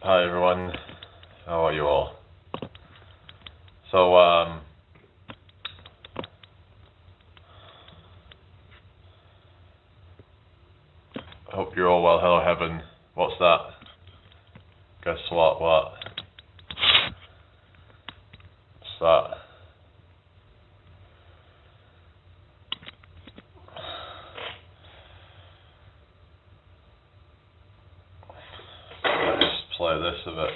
Hi everyone, how are you all? So, hope you're all well. Hello heaven. What's that? Guess what? What's that? Let's play this a bit.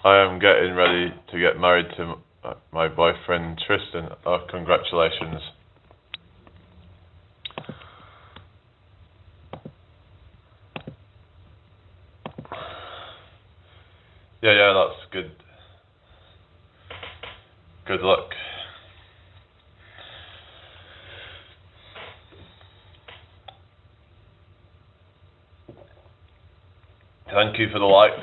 I am getting ready to get married to my boyfriend Tristan. Oh, congratulations. Yeah, that's good. Good luck. Thank you for the likes.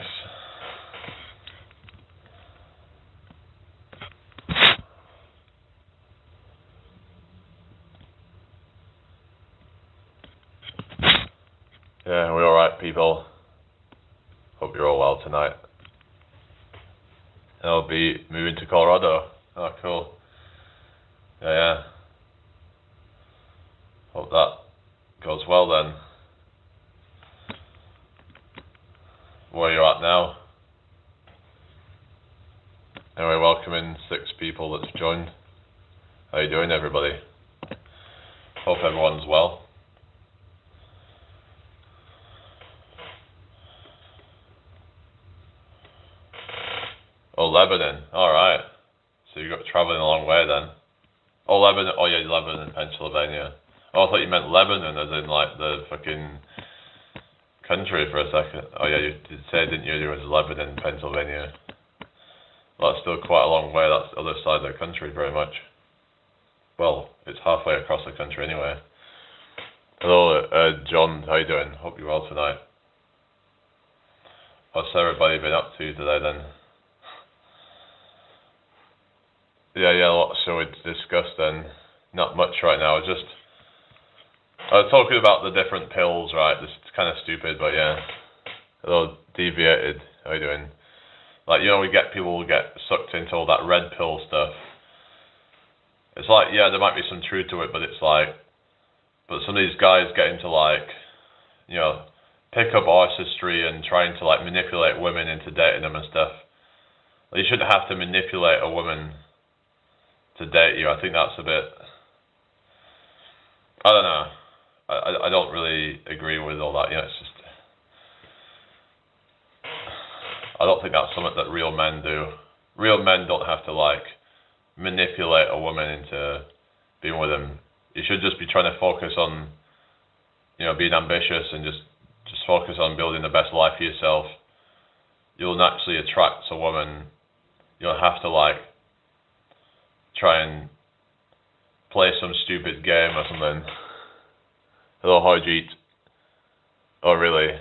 Yeah, we're alright, people. Hope you're all well tonight. And I'll be moving to Colorado. Oh, cool. Yeah. Hope that goes well then. Where you're at now. Anyway, welcoming 6 people that's joined. How you doing, everybody? Hope everyone's well. Oh, Lebanon. Alright. So you got traveling a long way then. Oh, Lebanon. Oh, yeah, Lebanon, Pennsylvania. Oh, I thought you meant Lebanon as in like the fucking country for a second. Oh, yeah, you did say, didn't you, there was Lebanon, Pennsylvania. Well, that's still quite a long way. That's the other side of the country, very much. Well, it's halfway across the country anyway. Hello, John. How you doing? Hope you're well tonight. What's everybody been up to today then? Yeah, what shall we discuss then? Not much right now. I was talking about the different pills, right? This is kind of stupid, but yeah. A little deviated. How you doing? Like, you know, we get people who get sucked into all that red pill stuff. It's like, yeah, there might be some truth to it, but it's like, but some of these guys get into like, you know, pick up artistry and trying to like manipulate women into dating them and stuff. Like, you shouldn't have to manipulate a woman to date you. I think that's a bit, I don't know. I don't really agree with all that. You know, it's just, I don't think that's something that real men do. Real men don't have to like manipulate a woman into being with them. You should just be trying to focus on, you know, being ambitious and just focus on building the best life for yourself. You'll naturally attract a woman. You don't have to like try and play some stupid game or something. Hello, Harjeet. Oh, really?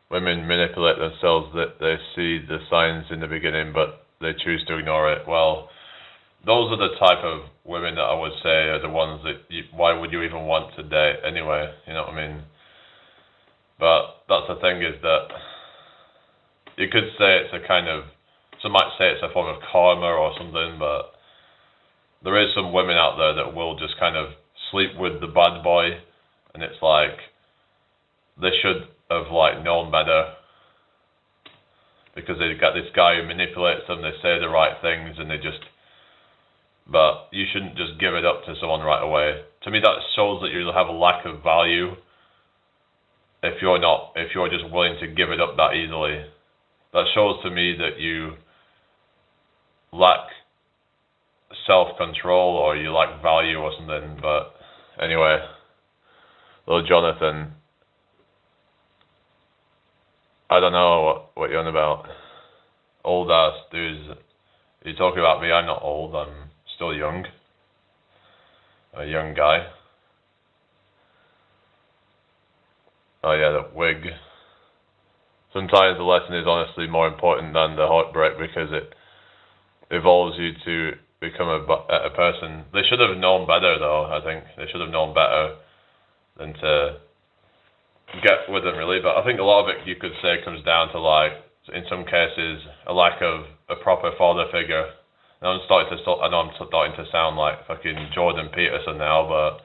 Women manipulate themselves that they see the signs in the beginning, but they choose to ignore it. Well, those are the type of women that I would say are the ones that why would you even want to date anyway? You know what I mean? But that's the thing, is that you could say it's a kind of, some might say it's a form of karma or something, but there is some women out there that will just kind of sleep with the bad boy, and it's like they should have like known better, because they've got this guy who manipulates them. They say the right things, and but you shouldn't just give it up to someone right away. To me, that shows that you have a lack of value if you're just willing to give it up that easily, that shows to me that you lack self-control or you lack value or something. But anyway, little Jonathan, I don't know what you're on about. Old ass dudes. You're talking about me? I'm not old. I'm still young. A young guy. Oh yeah, the wig. Sometimes the lesson is honestly more important than the heartbreak because it evolves you to become a person. They should have known better though, I think. They should have known better than to get with them really. But I think a lot of it, you could say, comes down to, like, in some cases, a lack of a proper father figure. And I know I'm starting to sound like fucking Jordan Peterson now, but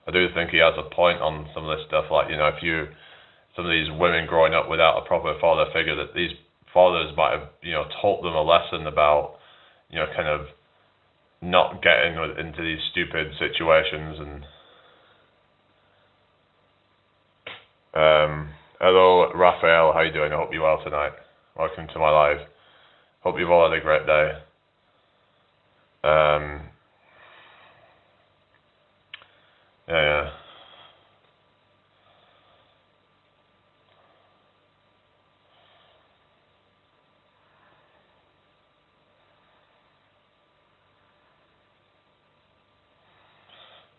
I do think he has a point on some of this stuff. Like, if some of these women growing up without a proper father figure, that these fathers might have, taught them a lesson about, kind of not getting into these stupid situations. And hello, Raphael. How you doing? I hope you're well tonight. Welcome to my live. Hope you've all had a great day. Yeah.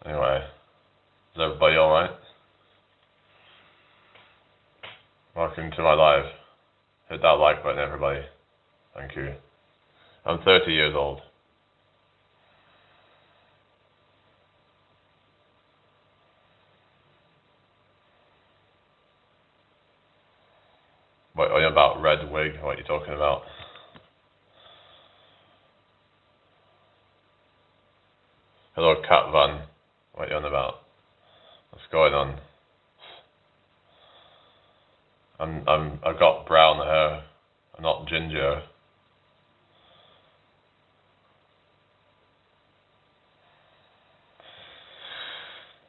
Anyway, is everybody alright? Welcome to my live. Hit that like button, everybody. Thank you. I'm 30 years old. What are you about? Red wig? What are you talking about? Hello, Cat Van. What are you on about? What's going on? I've got brown hair. I'm not ginger.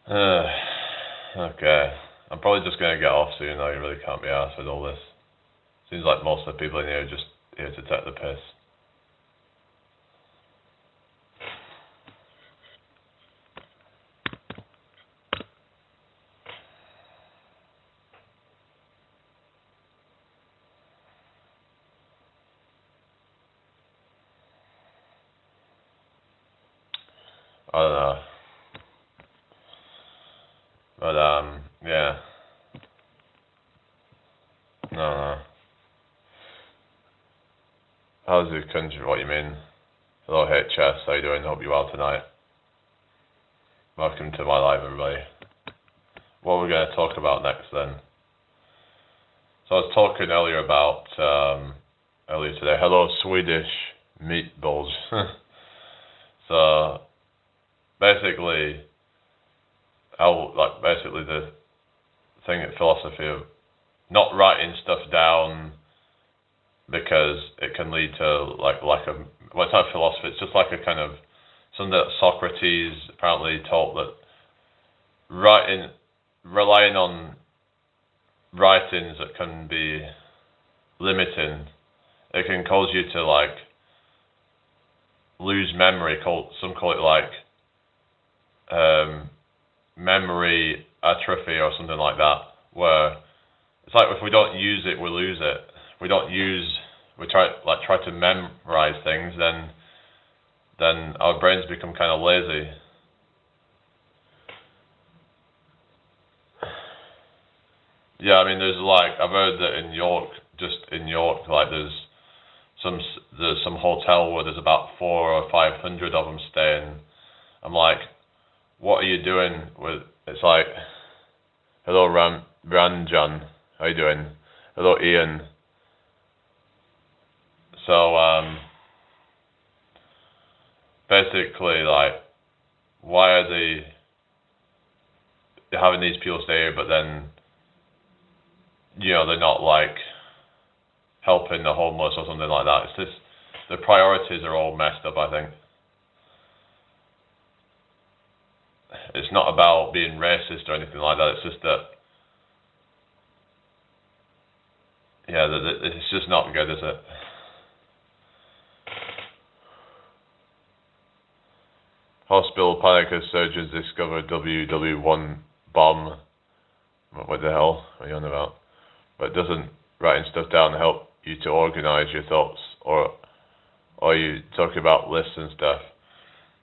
Okay. I'm probably just gonna get off soon. I really can't be arsed with all this. Seems like most of the people in here are just here to take the piss. I don't know. But yeah. No. How's the country? What you mean? Hello, HS. How you doing? Hope you're well tonight. Welcome to my live, everybody. What are we going to talk about next then? So I was talking earlier about earlier today. Hello, Swedish meatballs. So basically, basically the thing in philosophy of not writing stuff down because it can lead to lack of, well, it's not philosophy, it's just like a kind of something that Socrates apparently taught, that relying on writings that can be limiting, it can cause you to like lose memory. Some call it like memory atrophy or something like that, where it's like if we don't use it, we lose it. If we try to memorize things, then our brains become kind of lazy. Yeah, I mean, I've heard that in York, like there's some hotel where there's about 400 or 500 of them staying. I'm like, what are you doing with? It's like, hello Ranjan, how you doing? Hello Ian. So basically, like, why are they having these people stay here, but then they're not like helping the homeless or something like that? It's just the priorities are all messed up, I think. It's not about being racist or anything like that. It's just that Yeah, it's just not good, is it? Hospital panic as surgeons discover WW1 bomb. What the hell are you on about? But doesn't writing stuff down help you to organize your thoughts, or you talk about lists and stuff?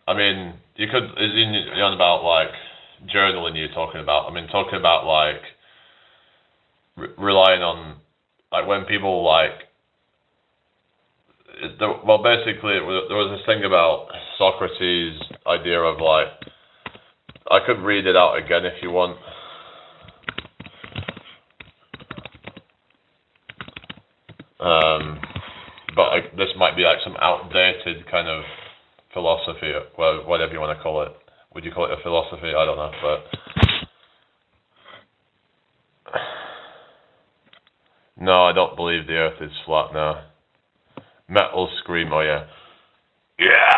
I mean, you could. You're on about like journaling. You're talking about. I mean, talking about like relying on like when people like. Well, basically, there was this thing about Socrates' idea of like. I could read it out again if you want. But like, this might be like some outdated kind of philosophy, well, whatever you want to call it. Would you call it a philosophy? I don't know, but no, I don't believe the Earth is flat now. Metal scream, oh yeah. Yeah.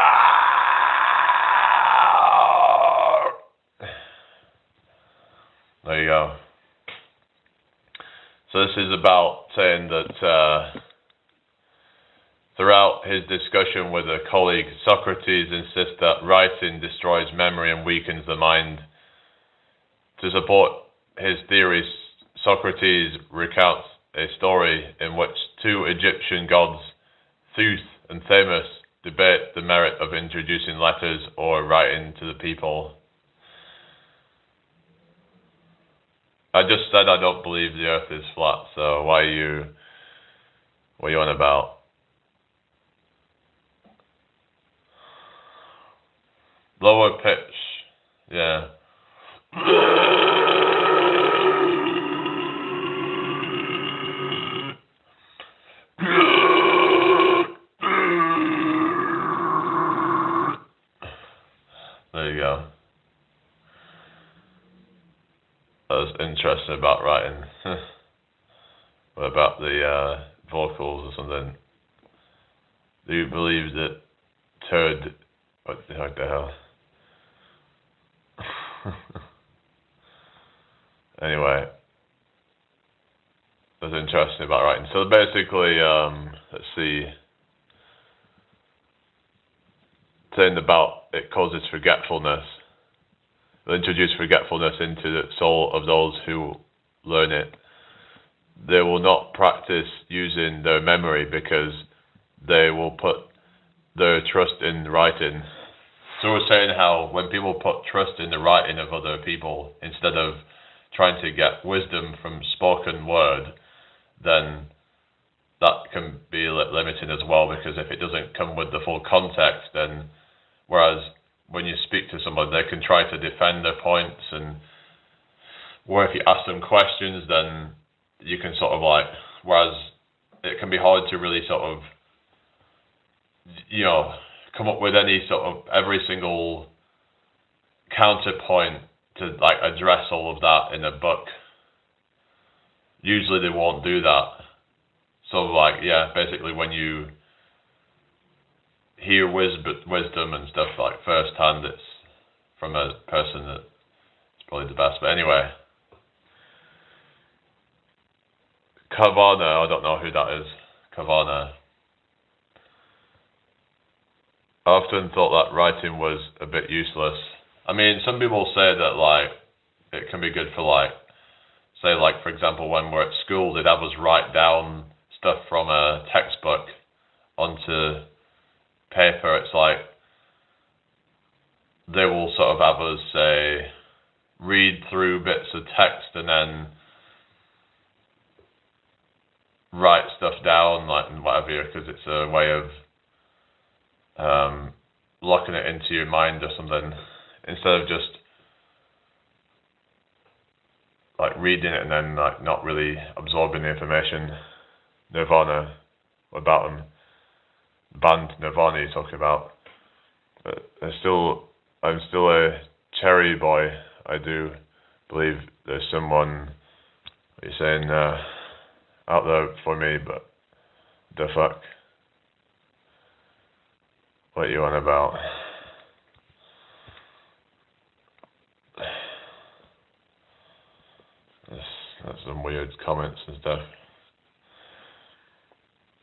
There you go. So this is about saying that throughout his discussion with a colleague, Socrates insists that writing destroys memory and weakens the mind. To support his theories, Socrates recounts a story in which two Egyptian gods, Thoth and Themis, debate the merit of introducing letters or writing to the people. I just said I don't believe the Earth is flat, so what are you on about? Lower pitch, yeah. There you go. That was interesting about writing. What about the vocals or something? Do you believe that turd... What the hell? Anyway, that's interesting about writing. So basically, let's see, saying about it causes forgetfulness. It'll introduce forgetfulness into the soul of those who learn it. They will not practice using their memory because they will put their trust in writing. So we're saying how when people put trust in the writing of other people instead of trying to get wisdom from spoken word, then that can be limiting as well, because if it doesn't come with the full context, then whereas when you speak to somebody, they can try to defend their points, and or if you ask them questions, then you can sort of like, whereas it can be hard to really sort of, come up with any sort of every single counterpoint to like address all of that in a book. Usually they won't do that. So like, yeah, basically when you hear wisdom and stuff like firsthand, it's from a person that's probably the best. But anyway, Kavana, I don't know who that is. Kavana. I often thought that writing was a bit useless. I mean, some people say that like it can be good for like, say like for example when we're at school, they'd have us write down stuff from a textbook onto paper. It's like they will sort of have us say read through bits of text and then write stuff down like and whatever, because it's a way of locking it into your mind or something, instead of just like reading it and then like not really absorbing the information. Nirvana, about them, band Nirvana you're talking about. But I'm still a cherry boy. I do believe there's someone, what you're saying, out there for me, but the fuck? What are you on about? That's some weird comments and stuff.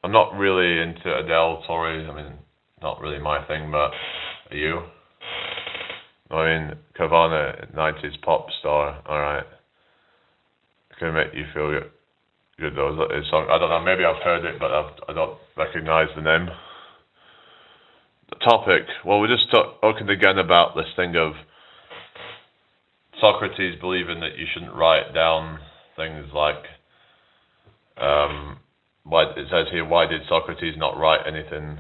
I'm not really into Adele, sorry. I mean, not really my thing, but are you? I mean, Kavana, 90s pop star, alright. Can make you feel good though. His song, I don't know, maybe I've heard it, but I don't recognise the name. The topic, well, we're just talking again about this thing of Socrates believing that you shouldn't write down things like, it says here, why did Socrates not write anything?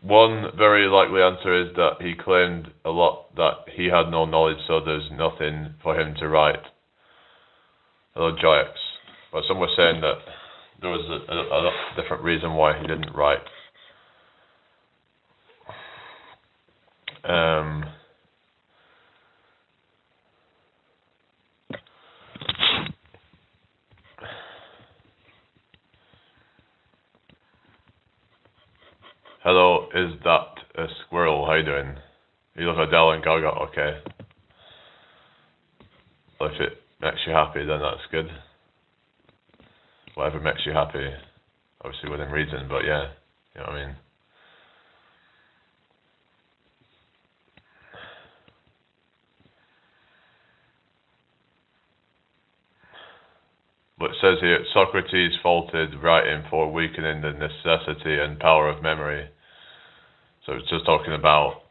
One very likely answer is that he claimed a lot that he had no knowledge, so there's nothing for him to write. Hello, Joyx. But some were saying that there was a different reason why he didn't write. Hello, is that a squirrel? How you doing? You look Adele and Gaga, okay. Well, if it makes you happy, then that's good. Whatever makes you happy, obviously within reason, but yeah, you know what I mean. But it says here, Socrates faulted writing for weakening the necessity and power of memory. So it's just talking about,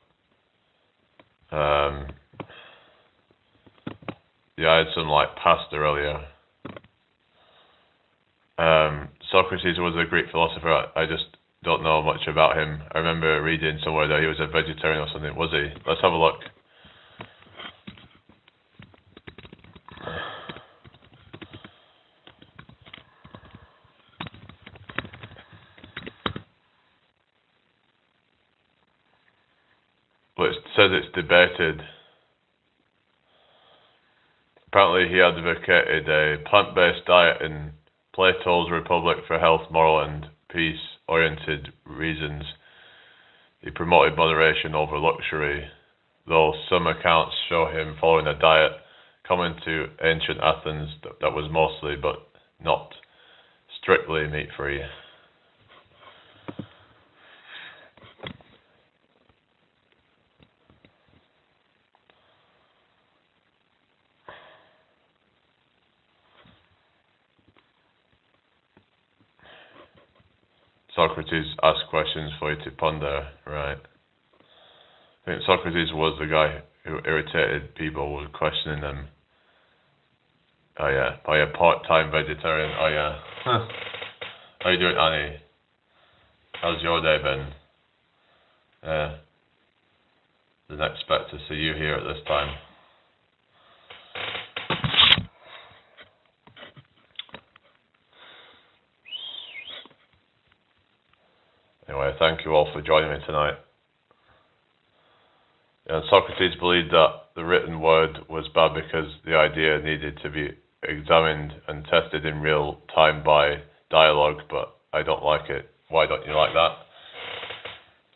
yeah, I had some like pasta earlier. Socrates was a Greek philosopher. I just don't know much about him. I remember reading somewhere that he was a vegetarian or something. Was he? Let's have a look. But it says it's debated. Apparently he advocated a plant-based diet in Plato's Republic for health, moral and peace-oriented reasons. He promoted moderation over luxury, though some accounts show him following a diet common to ancient Athens that was mostly, but not strictly, meat-free. Socrates asked questions for you to ponder, right? I think Socrates was the guy who irritated people with questioning them. Oh yeah, part-time vegetarian, oh yeah. How you doing, Annie? How's your day been? Yeah. Didn't expect to see you here at this time. Anyway, thank you all for joining me tonight. And Socrates believed that the written word was bad because the idea needed to be examined and tested in real time by dialogue, but I don't like it. Why don't you like that?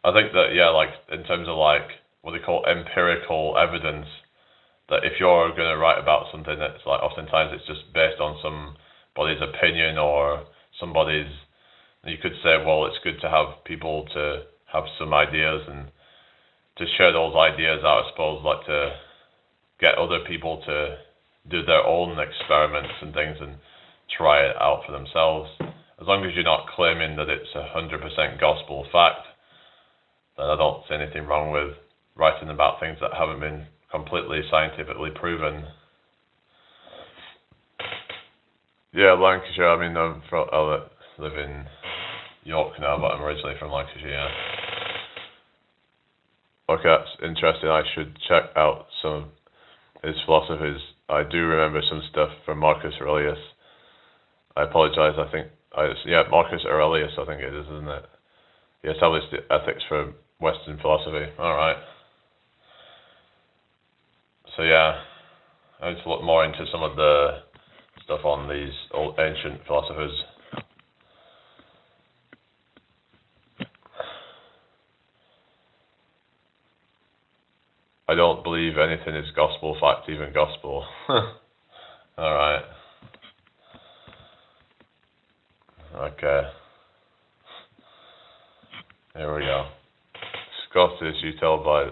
I think that, yeah, like, in terms of, like, what they call empirical evidence, that if you're going to write about something, that's like, oftentimes it's just based on somebody's opinion or somebody's, you could say, well, it's good to have people to have some ideas and to share those ideas out, I suppose, like to get other people to do their own experiments and things and try it out for themselves. As long as you're not claiming that it's 100% gospel fact, then I don't see anything wrong with writing about things that haven't been completely scientifically proven. Yeah, Lancashire, I mean, I live in York now, but I'm originally from Lancashire, yeah. Okay, that's interesting. I should check out some of his philosophies. I do remember some stuff from Marcus Aurelius. I apologize, I think, Marcus Aurelius, I think it is, isn't it? He established the ethics for Western philosophy. Alright. So yeah, I need to look more into some of the stuff on these old ancient philosophers. I don't believe anything is gospel, fact, even gospel. Alright. Okay. Here we go. Scottish, you tell by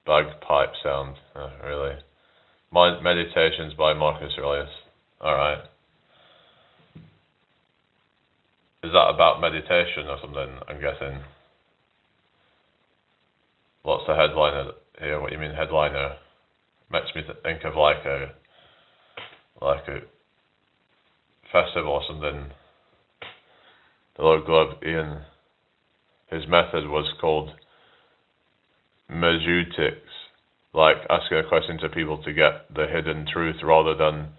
bagpipe sound. Oh, really? Meditations by Marcus Aurelius. Alright. Is that about meditation or something, I'm guessing? What's the headliner here? What do you mean headliner? Makes me think of like a festival or something. The Lord Globe, Ian, his method was called Mezeutics, like asking a question to people to get the hidden truth rather than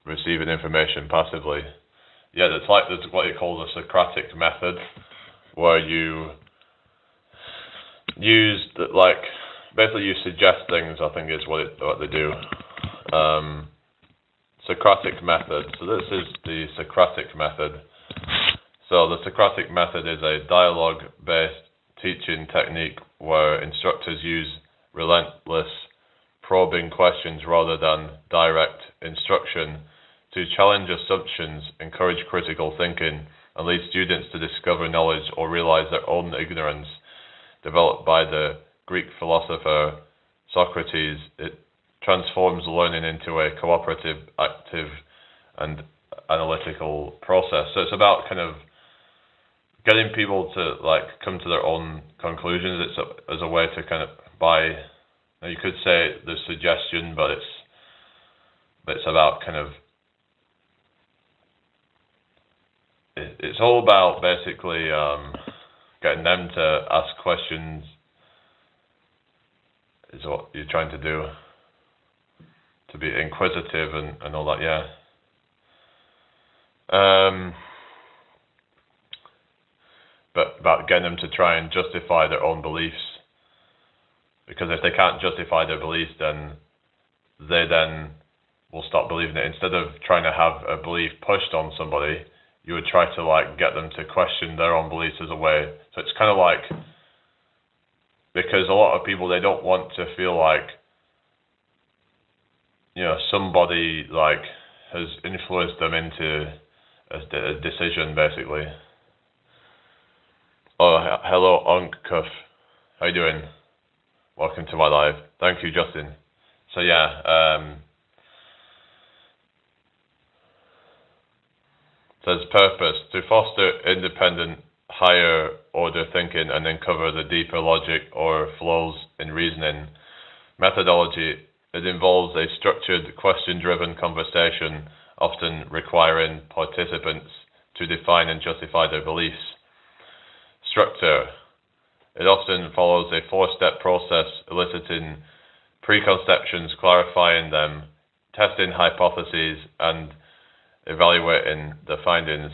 receiving information passively. Yeah, there's what you call the Socratic method, where you use basically you suggest things. I think is what they do. Socratic method. So this is the Socratic method. So the Socratic method is a dialogue-based teaching technique where instructors use relentless probing questions rather than direct instruction to challenge assumptions, encourage critical thinking, and lead students to discover knowledge or realize their own ignorance. Developed by the Greek philosopher Socrates, it transforms learning into a cooperative, active, and analytical process. So it's about kind of getting people to come to their own conclusions. It's as a way to kind of you could say the suggestion, but it's about kind of it's all about basically getting them to ask questions is what you're trying to do, to be inquisitive and all that, yeah. But about getting them to try and justify their own beliefs, because if they can't justify their beliefs, then they will stop believing it. Instead of trying to have a belief pushed on somebody, you would try to get them to question their own beliefs as a way. So it's kind of because a lot of people, they don't want to feel somebody has influenced them into a decision, basically. Oh, hello, Onkkuff. How you doing? Welcome to my live. Thank you, Justin. So yeah, says purpose, to foster independent, higher order thinking and uncover the deeper logic or flows in reasoning. Methodology, it involves a structured, question-driven conversation, often requiring participants to define and justify their beliefs. Structure, it often follows a four-step process eliciting preconceptions, clarifying them, testing hypotheses, and evaluating the findings.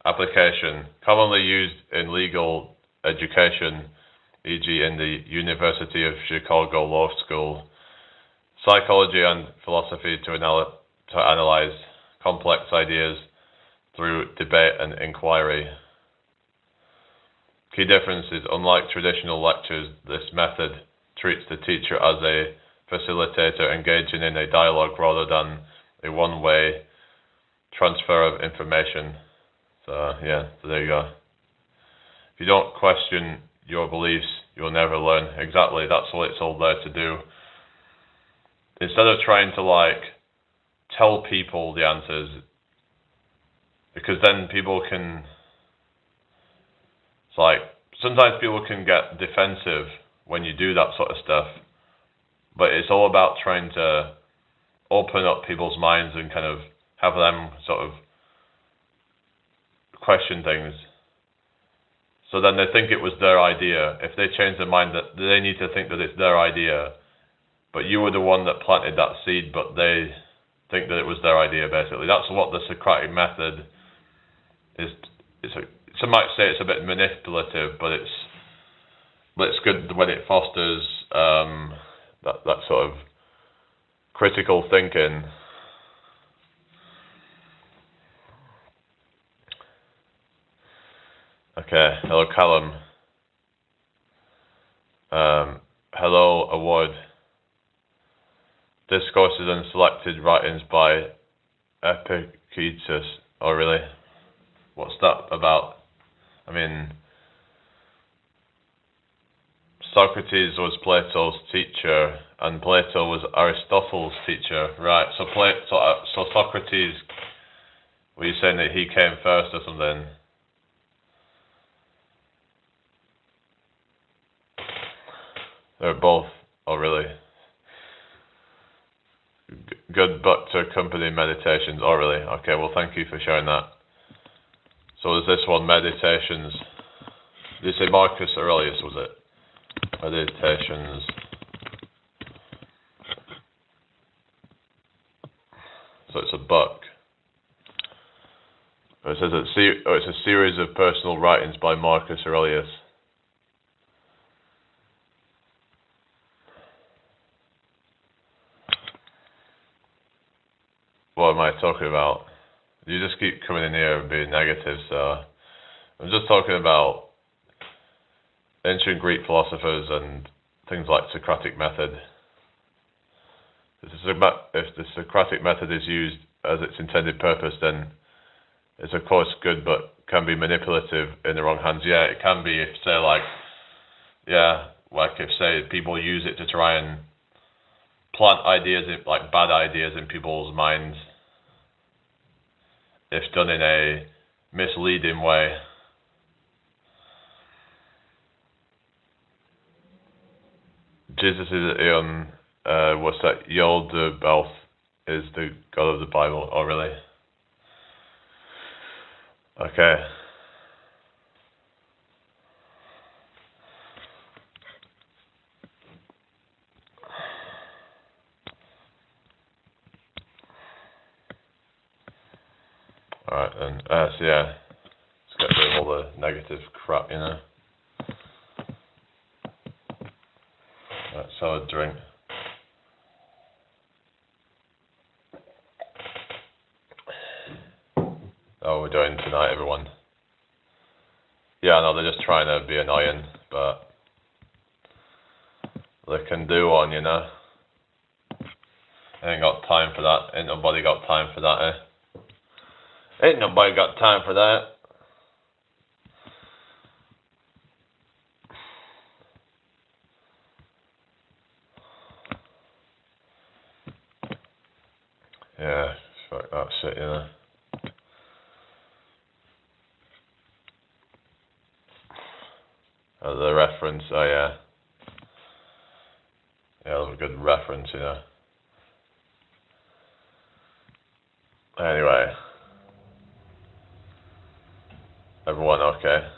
Application, commonly used in legal education, e.g. in the University of Chicago Law School. Psychology and philosophy, to analyze complex ideas through debate and inquiry. Key differences, unlike traditional lectures, this method treats the teacher as a facilitator engaging in a dialogue rather than a one-way transfer of information. So yeah, so there you go. If you don't question your beliefs, you'll never learn. Exactly, that's what it's all there to do. Instead of trying to tell people the answers, because then people can, sometimes people can get defensive when you do that sort of stuff, but it's all about trying to open up people's minds and kind of have them sort of question things. So then they think it was their idea. If they change their mind, that they need to think that it's their idea, but you were the one that planted that seed, but they think that it was their idea, basically. That's what the Socratic method is. Some might say it's a bit manipulative, but it's good when it fosters that sort of critical thinking. Okay, hello Callum. Hello Award. discourses and selected writings by Epictetus. Oh, really? What's that about? I mean, Socrates was Plato's teacher, and Plato was Aristotle's teacher, right? So Socrates, were you saying that he came first or something? They're both. Oh, really? Good book to accompany meditations. Oh, really? Okay, well, thank you for sharing that. So is this one Meditations? Did you say Marcus Aurelius, was it? Meditations. So it's a book. It says it's a series of personal writings by Marcus Aurelius. What am I talking about? You just keep coming in here and being negative, so I'm just talking about ancient Greek philosophers and things like Socratic method. If the Socratic method is used as its intended purpose, then it's of course good, but can be manipulative in the wrong hands. Yeah, it can be if say people use it to try and plant ideas, like bad ideas in people's minds, if done in a misleading way. Jesus is what's that? Yod-Belf is the God of the Bible. Oh, really? Okay. Alright then. So yeah. Let's get rid of all the negative crap, you know. Right, so a drink. Oh, we're doing tonight, everyone. Yeah, I know they're just trying to be annoying, but they can do one, you know. Ain't got time for that. Ain't nobody got time for that, eh? Ain't nobody got time for that. Yeah, fuck that shit, you know. The reference, oh yeah. Yeah, that was a good reference, you know. Anyway. Everyone okay?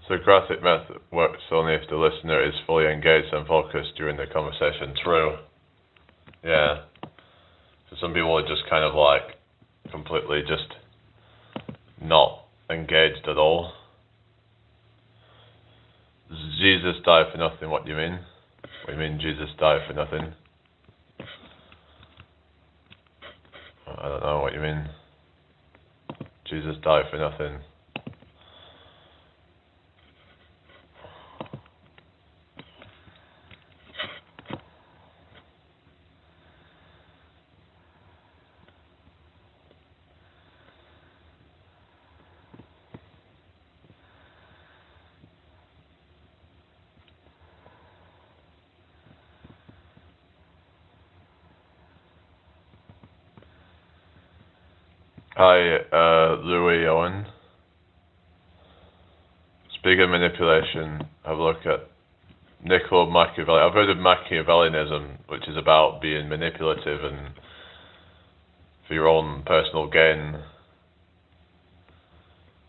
Socratic method works only if the listener is fully engaged and focused during the conversation. True. Yeah. So some people are just kind of like completely just not engaged at all. Jesus died for nothing. What do you mean? What do you mean Jesus died for nothing? I don't know what you mean. Jesus died for nothing. Hi, Louis Owen. Speaking of manipulation, have a look at Niccolo Machiavelli. I've heard of Machiavellianism, which is about being manipulative and for your own personal gain.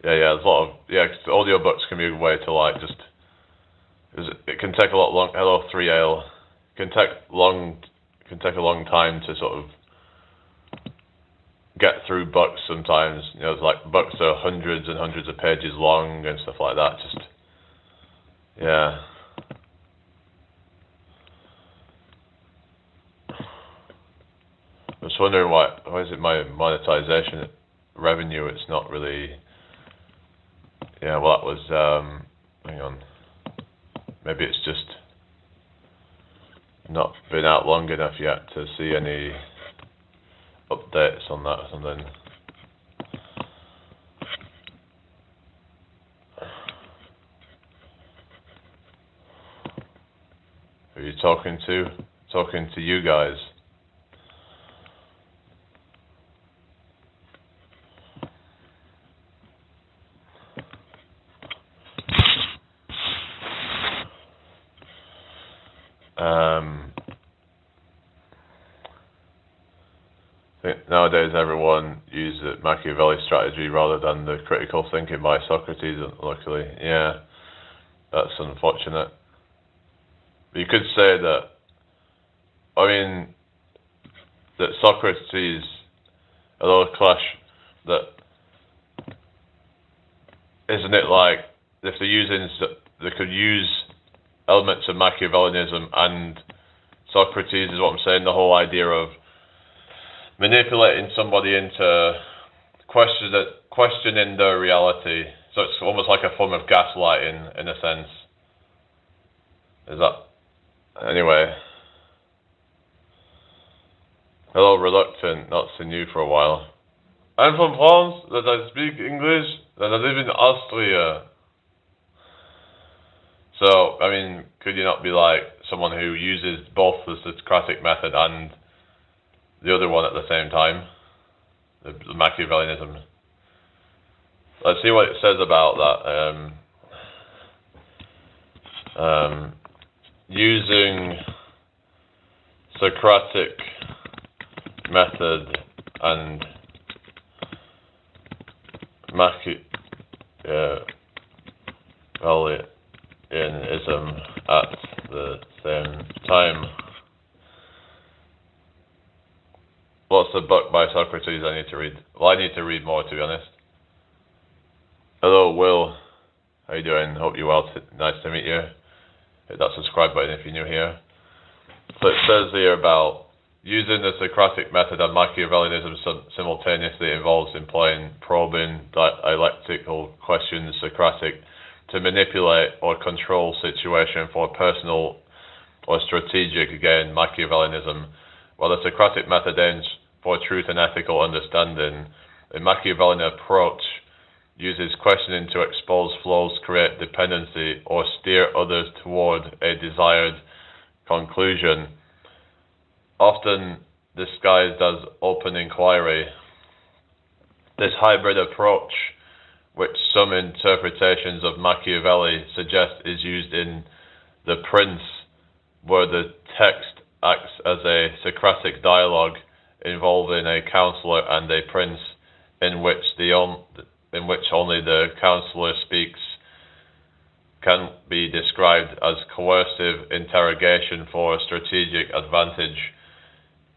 Yeah, there's a lot of, cause audiobooks can be a way to like just, it can take a lot long, hello 3Ale, it can take a long time to sort of get through books sometimes. You know, it's like books are hundreds and hundreds of pages long and stuff like that. Just, yeah. I was wondering why is it my monetization revenue? It's not really. Yeah, well, that was. Hang on. Maybe it's just not been out long enough yet to see any updates on that or something. Who are you talking to? Talking to you guys. I think nowadays everyone uses the Machiavelli strategy rather than the critical thinking by Socrates, luckily. Yeah, that's unfortunate. But you could say that, I mean, that Socrates, a little clash, that, isn't it like, if they're using, they could use elements of Machiavellianism and Socrates is what I'm saying, the whole idea of manipulating somebody into questioning their reality. So it's almost like a form of gaslighting, in a sense. Is that... Anyway. Hello, reluctant, not seen you for a while. I'm from France, that I speak English, that I live in Austria. So, I mean, could you not be like someone who uses both the Socratic method and the other one at the same time? The Machiavellianism. Let's see what it says about that. Using Socratic method and Machiavellianism at the same time. What's the book by Socrates I need to read? Well, I need to read more, to be honest. Hello, Will. How you doing? Hope you're well. Nice to meet you. Hit that subscribe button if you're new here. So it says here about using the Socratic method and Machiavellianism simultaneously involves employing probing, dialectical questions, Socratic, to manipulate or control situation for personal or strategic, again, Machiavellianism. While the Socratic method aims for truth and ethical understanding, the Machiavellian approach uses questioning to expose flaws, create dependency, or steer others toward a desired conclusion, often disguised as open inquiry. This hybrid approach, which some interpretations of Machiavelli suggest is used in The Prince, where the text acts as a Socratic dialogue involving a counselor and a prince, in which only the counselor speaks, can be described as coercive interrogation for strategic advantage.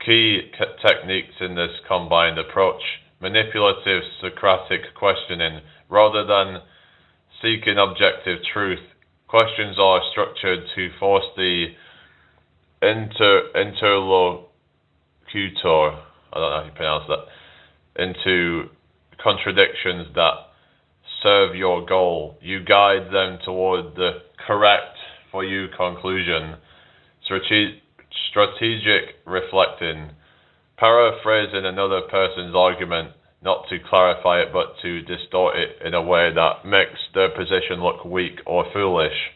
Key techniques in this combined approach: manipulative Socratic questioning. Rather than seeking objective truth, questions are structured to force the interlocutor, I don't know how you pronounce that, into contradictions that serve your goal. You guide them toward the correct for you conclusion. Strategic reflecting, paraphrasing another person's argument, not to clarify it but to distort it in a way that makes their position look weak or foolish.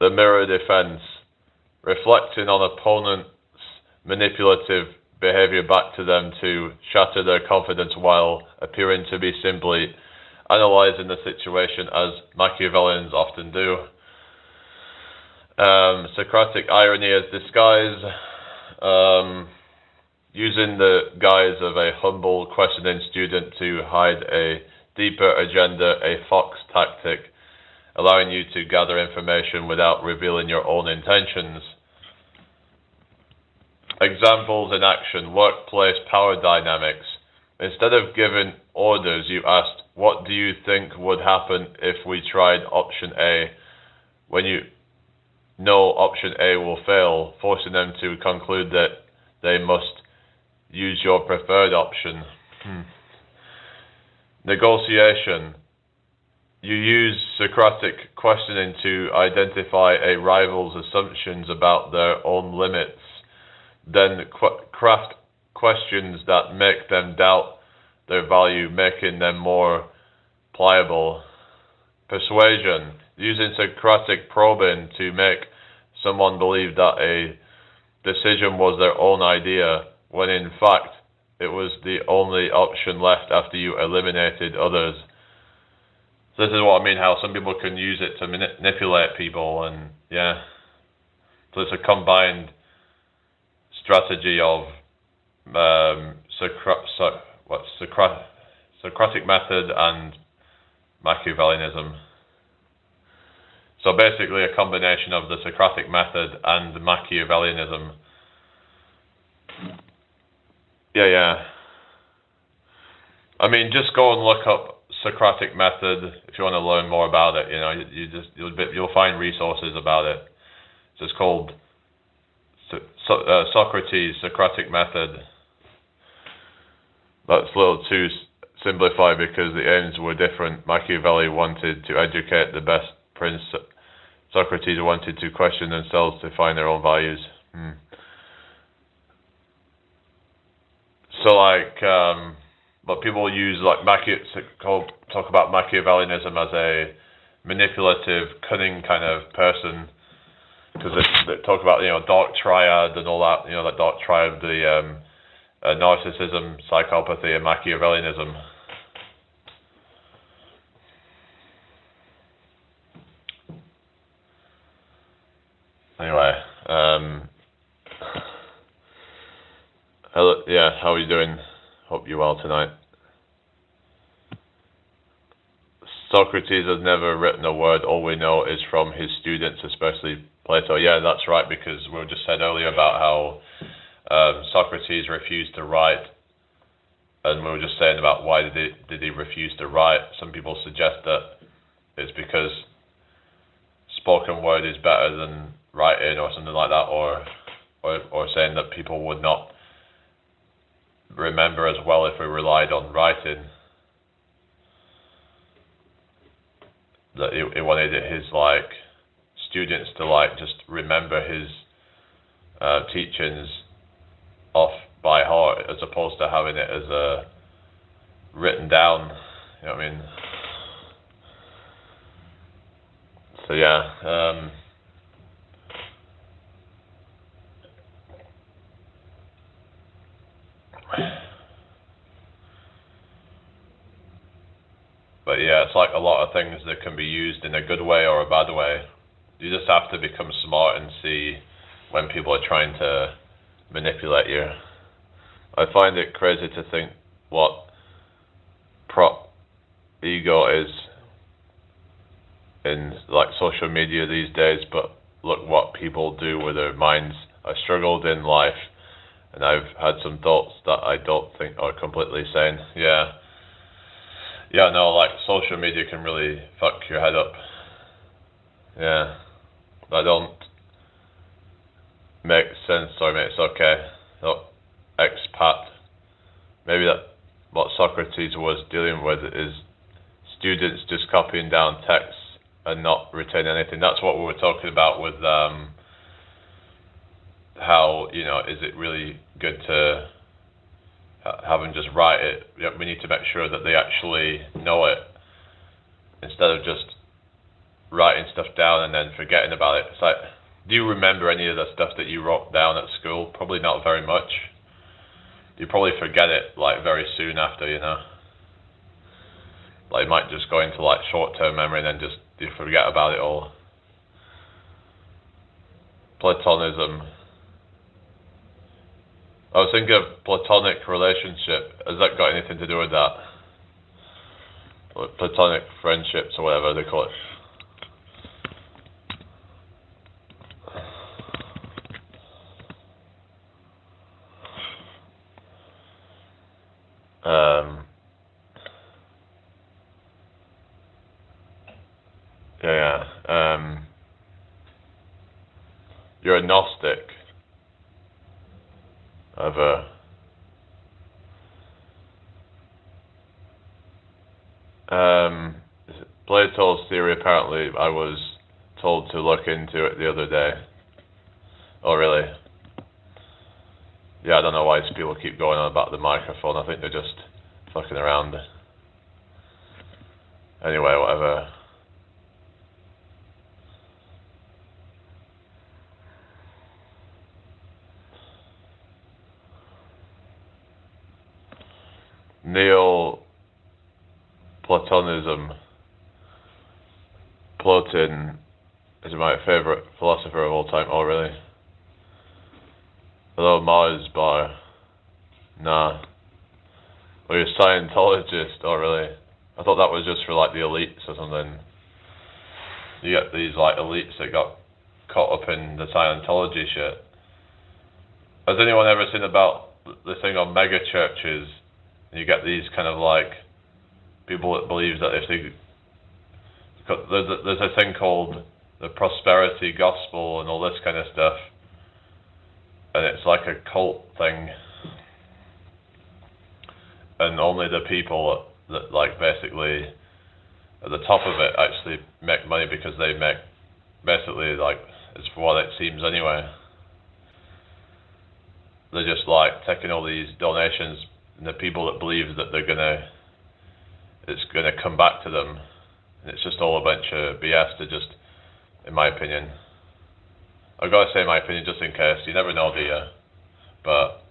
The mirror defense, reflecting on opponents' manipulative behavior back to them to shatter their confidence while appearing to be simply analyzing the situation, as Machiavellians often do. Socratic irony as disguise, using the guise of a humble, questioning student to hide a deeper agenda, a fox tactic, allowing you to gather information without revealing your own intentions. Examples in action: workplace power dynamics, Instead of giving orders, you asked, what do you think would happen if we tried option A? When you know option A will fail, forcing them to conclude that they must use your preferred option. Negotiation. You use Socratic questioning to identify a rival's assumptions about their own limits, then craft questions that make them doubt their value, making them more pliable. Persuasion. Using Socratic probing to make someone believe that a decision was their own idea, when in fact it was the only option left after you eliminated others. So this is what I mean, how some people can use it to manipulate people, and yeah. So it's a combined strategy of Socratic method and Machiavellianism. So basically a combination of the Socratic method and the Machiavellianism. Yeah. I mean, just go and look up Socratic method if you want to learn more about it. You know, you'll find resources about it. So it's called Socrates Socratic method. That's a little too simplified because the aims were different. Machiavelli wanted to educate the best prince. Socrates wanted to question themselves to find their own values. So but people use talk about Machiavellianism as a manipulative, cunning kind of person, because they talk about, you know, dark triad and all that, you know, that dark triad, the narcissism, psychopathy, and Machiavellianism. Anyway, hello, yeah, how are you doing? Hope you're well tonight. Socrates has never written a word. All we know is from his students, especially Plato. Yeah, that's right, because we just said earlier about how Socrates refused to write, and we were just saying about why did he refuse to write. Some people suggest that it's because spoken word is better than writing or something like that, or saying that people would not remember as well if we relied on writing. That he wanted his students to just remember his teachings off by heart, as opposed to having it as written down. You know what I mean? So yeah. But yeah, it's like a lot of things that can be used in a good way or a bad way. You just have to become smart and see when people are trying to manipulate you. I find it crazy to think what prop ego is in social media these days, but look what people do with their minds. I struggled in life, and I've had some thoughts that I don't think are completely sane. Yeah, no, social media can really fuck your head up. Yeah, that don't make sense. Sorry, mate, it's okay. No, expat. Maybe that what Socrates was dealing with is students just copying down texts and not retaining anything. That's what we were talking about with how, you know, is it really good to have them just write it? We need to make sure that they actually know it, instead of just writing stuff down and then forgetting about it. It's like, do you remember any of the stuff that you wrote down at school? Probably not very much. You probably forget it very soon after, you know. It might just go into short-term memory and then just you forget about it all. Platonism. I was thinking of platonic relationship. Has that got anything to do with that? Or platonic friendships or whatever they call it. Um, yeah, yeah. You're a Gnostic of a. Plato's theory, apparently, I was told to look into it the other day. Oh, really? Yeah, I don't know why these people keep going on about the microphone. I think they're just fucking around. Anyway, whatever. Neoplatonism. Platon is my favourite philosopher of all time. Oh, really? Hello, Mars bar. Nah. Oh, you're a Scientologist. Oh, really? I thought that was just for, like, the elites or something. You get these, like, elites that got caught up in the Scientology shit. Has anyone ever seen about the thing on mega churches? You get these kind of, like, people that believe that if they... There's a thing called the prosperity gospel and all this kind of stuff. And it's like a cult thing. And only the people that like basically at the top of it actually make money because they make basically like it's for what it seems anyway. They're just like taking all these donations and the people that believe that it's gonna come back to them. And it's just all a bunch of BS to just, in my opinion. I've got to say my opinion just in case. You never know, do you? But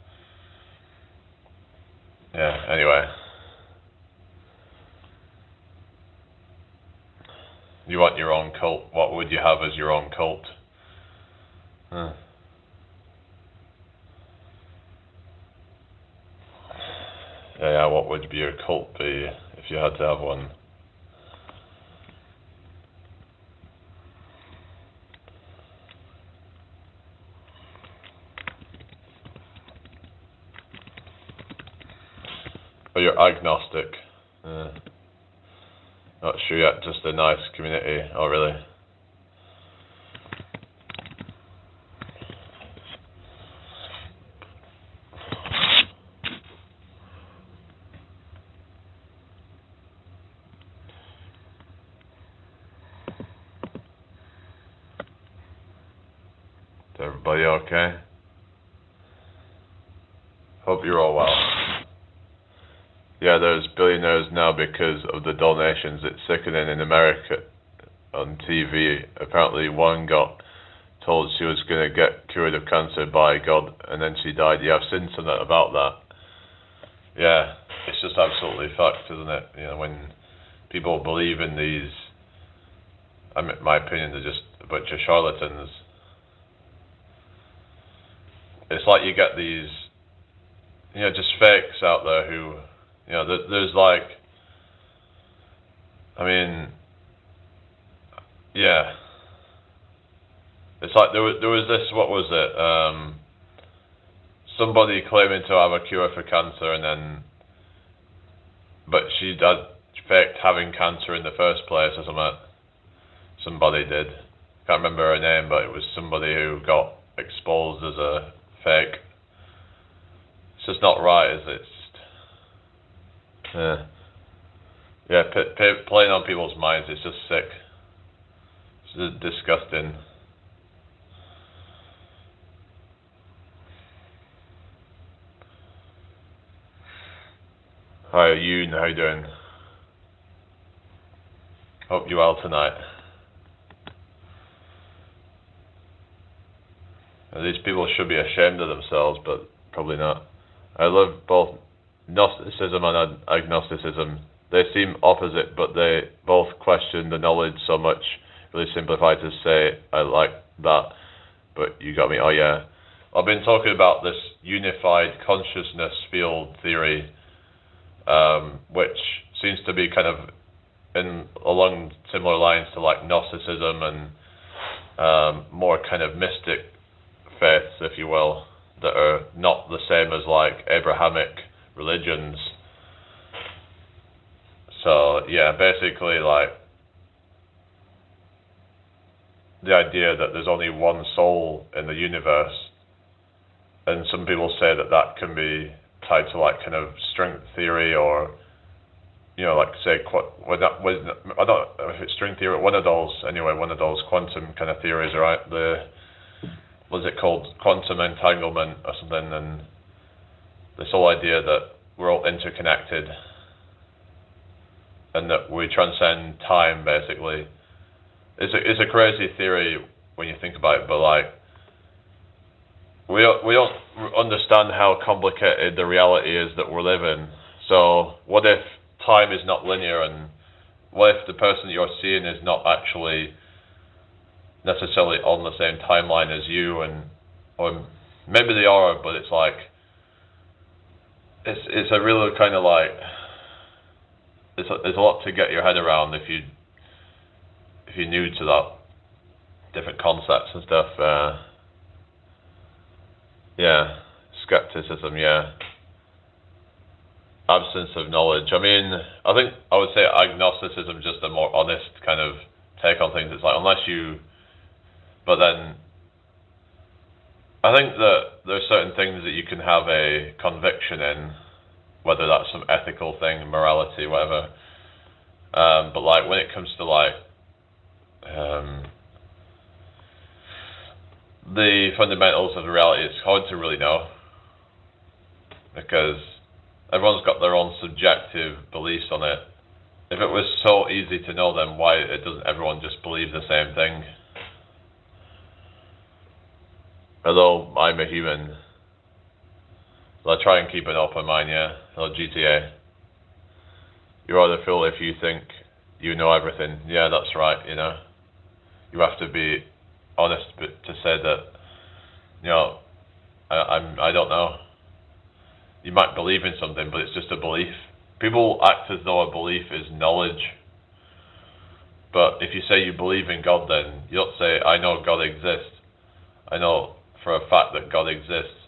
yeah, anyway. You want your own cult. What would you have as your own cult? Huh. Yeah, what would your cult be if you had to have one? Oh, you're agnostic. Not sure yet, just a nice community. Oh, really? Is everybody okay? Hope you're all well. Yeah, there's billionaires now because of the donations. It's sickening in America on TV. Apparently one got told she was going to get cured of cancer by God and then she died. Yeah, I've seen something about that. Yeah, it's just absolutely fucked, isn't it? You know, when people believe in these, in my opinion, they're just a bunch of charlatans. It's like you get these, just fakes out there who, there's like, yeah. It's like there was this, what was it? Somebody claiming to have a cure for cancer but she faked having cancer in the first place or something. Somebody did. Can't remember her name, but it was somebody who got exposed as a fake. It's just not right, is it? Yeah, playing on people's minds, it's just sick. It's just disgusting. Hi, Yoon, how you doing? Hope you're well tonight. These people should be ashamed of themselves, but probably not. I love both Gnosticism and agnosticism. They seem opposite, but they both question the knowledge so much. Really simplified to say, I like that, but you got me. Oh yeah. I've been talking about this unified consciousness field theory, which seems to be kind of along similar lines to like Gnosticism and more kind of mystic faiths, if you will, that are not the same as like Abrahamic religions. But yeah, basically like the idea that there's only one soul in the universe, and some people say that that can be tied to like kind of string theory, or like say I don't know if it's string theory, one of those quantum kind of theories, right? What's it called, quantum entanglement or something, and this whole idea that we're all interconnected and that we transcend time, basically. It's a crazy theory when you think about it, but like we don't understand how complicated the reality is that we're living. So what if time is not linear, and what if the person you're seeing is not actually necessarily on the same timeline as you, or maybe they are, but it's like it's a really kind of like there's a lot to get your head around if you're new to that, different concepts and stuff. Yeah, skepticism. Yeah, absence of knowledge. I mean, I think I would say agnosticism is just a more honest kind of take on things. It's like but then I think that there are certain things that you can have a conviction in, whether that's some ethical thing, morality, whatever. But like when it comes to like the fundamentals of reality, it's hard to really know, because everyone's got their own subjective beliefs on it. If it was so easy to know, then why doesn't everyone just believe the same thing? Although I'm a human, I try and keep an open mind. Yeah, hello GTA. You're either fool if you think you know everything. Yeah, that's right. You have to be honest, but to say that I don't know. You might believe in something, but it's just a belief. People act as though a belief is knowledge. But if you say you believe in God, then you don't say, I know God exists. I know for a fact that God exists.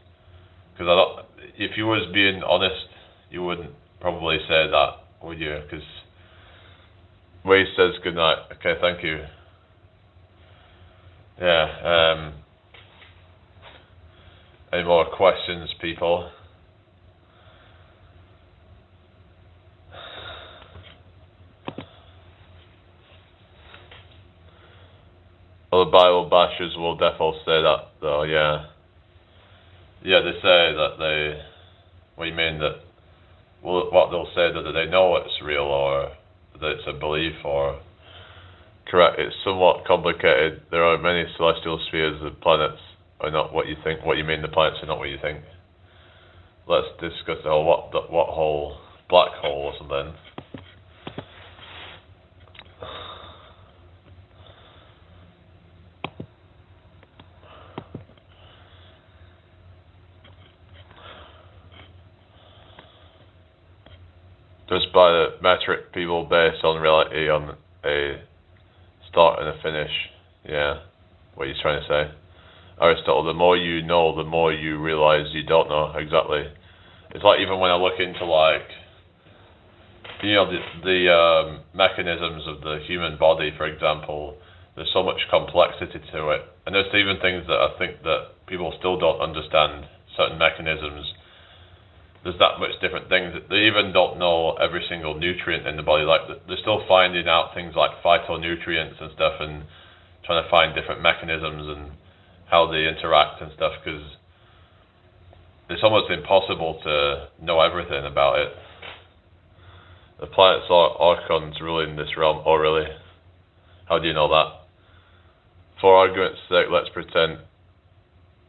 Because if you was being honest, you wouldn't probably say that, would you? Because Wade says good night. Okay, thank you. Yeah. Any more questions, people? Well, the Bible bashers will definitely say that, though. Yeah. Yeah, they say that what do you mean that? Well, what they'll say that they know it's real, or that it's a belief, or correct. It's somewhat complicated. There are many celestial spheres. The planets are not what you think. What you mean, the planets are not what you think. Let's discuss the whole what whole black hole or something. Just by the metric people base on reality on a start and a finish. Yeah, what are you trying to say? Aristotle, the more you know, the more you realize you don't know. Exactly. It's like even when I look into like, the mechanisms of the human body, for example, there's so much complexity to it. And there's even things that I think that people still don't understand, certain mechanisms. There's that much different things. They even don't know every single nutrient in the body. Like they're still finding out things like phytonutrients and stuff, and trying to find different mechanisms and how they interact and stuff, because it's almost impossible to know everything about it. The planets are archons ruling this realm. Oh, really? How do you know that? For argument's sake, let's pretend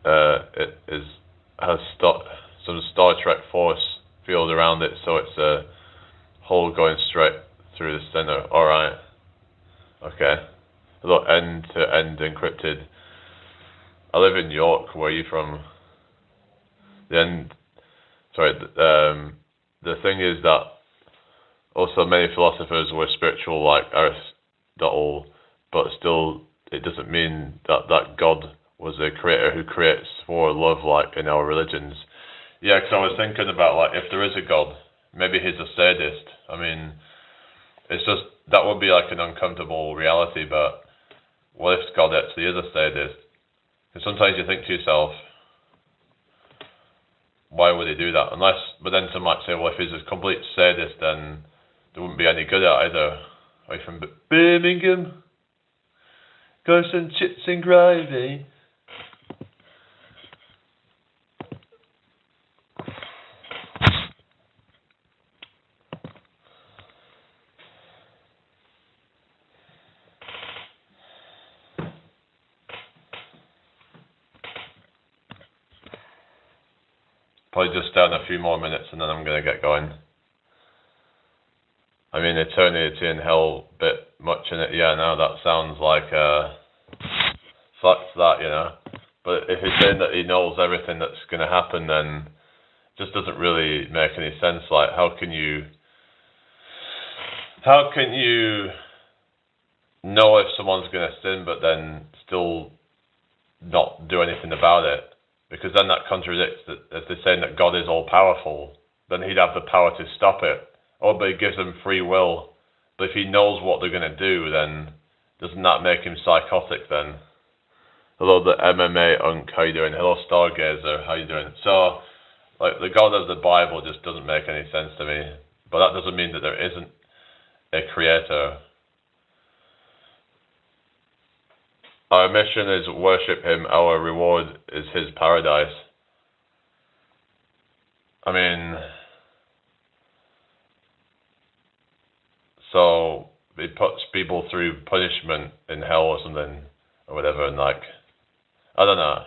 it has some Star Trek force field around it, so it's a hole going straight through the center. Alright. Okay. A little end-to-end encrypted. I live in York. Where are you from? The thing is that also many philosophers were spiritual like Aristotle, but still it doesn't mean that God was a creator who creates for love like in our religions. Yeah, because I was thinking about like if there is a God, maybe he's a sadist. I mean, It's just, that would be like an uncomfortable reality, but what if God actually is a sadist? Because sometimes you think to yourself, why would he do that? Unless, but then some might say, well, if he's a complete sadist, then there wouldn't be any good at either. Are you from Birmingham? Go some chips and gravy. Probably just down a few more minutes and then I'm going to get going. I mean, eternity in hell, bit much in it. Yeah, no, that sounds like sucks that, you know. But if he's saying that he knows everything that's going to happen, then it just doesn't really make any sense. Like, how can you know if someone's going to sin, but then still not do anything about it? Because then that contradicts that if they're saying that God is all powerful, then he'd have the power to stop it. Or but he gives them free will. But if he knows what they're going to do, then doesn't that make him psychotic then? Hello, the MMA Unk, how you doing? Hello, Stargazer, how you doing? So, like, the God of the Bible just doesn't make any sense to me. But that doesn't mean that there isn't a creator. Our mission is worship him, our reward is his paradise. I mean, so he puts people through punishment in hell or something, or whatever, and like, I don't know.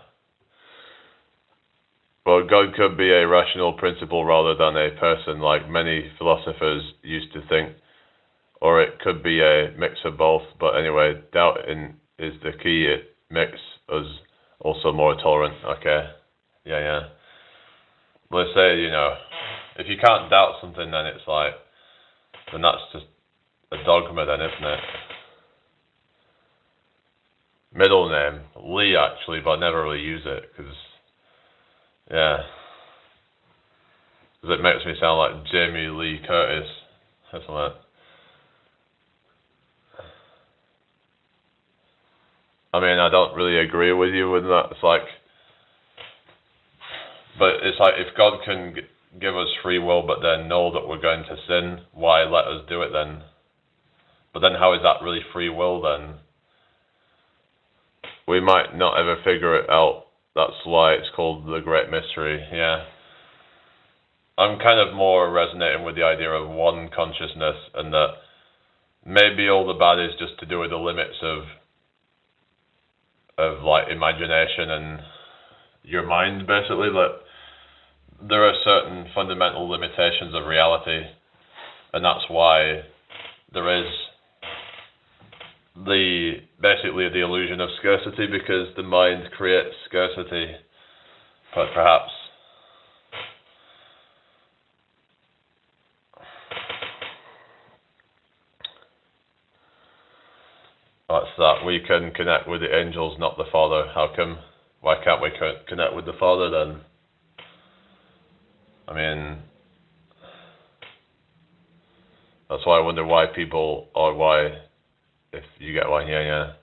Well, God could be a rational principle rather than a person, like many philosophers used to think, or it could be a mix of both. But anyway, doubting is the key. It makes us also more tolerant. Okay, yeah. Let's say, you know, if you can't doubt something, then it's like, then that's just a dogma then, isn't it? Middle name, Lee actually, but I never really use it, because, yeah. Because it makes me sound like Jamie Lee Curtis, or something. I mean, I don't really agree with you with that. It's like, but it's like, if God can give us free will, but then know that we're going to sin, why let us do it then? But then how is that really free will then? We might not ever figure it out. That's why it's called the Great Mystery, yeah. I'm kind of more resonating with the idea of one consciousness, and that maybe all the bad is just to do with the limits of like imagination and your mind, basically. Like, there are certain fundamental limitations of reality, and that's why there is basically the illusion of scarcity, because the mind creates scarcity. But perhaps that's that we can connect with the angels, not the Father. How come? Why can't we connect with the Father then? I mean, that's why I wonder why people, or why, if you get one, yeah.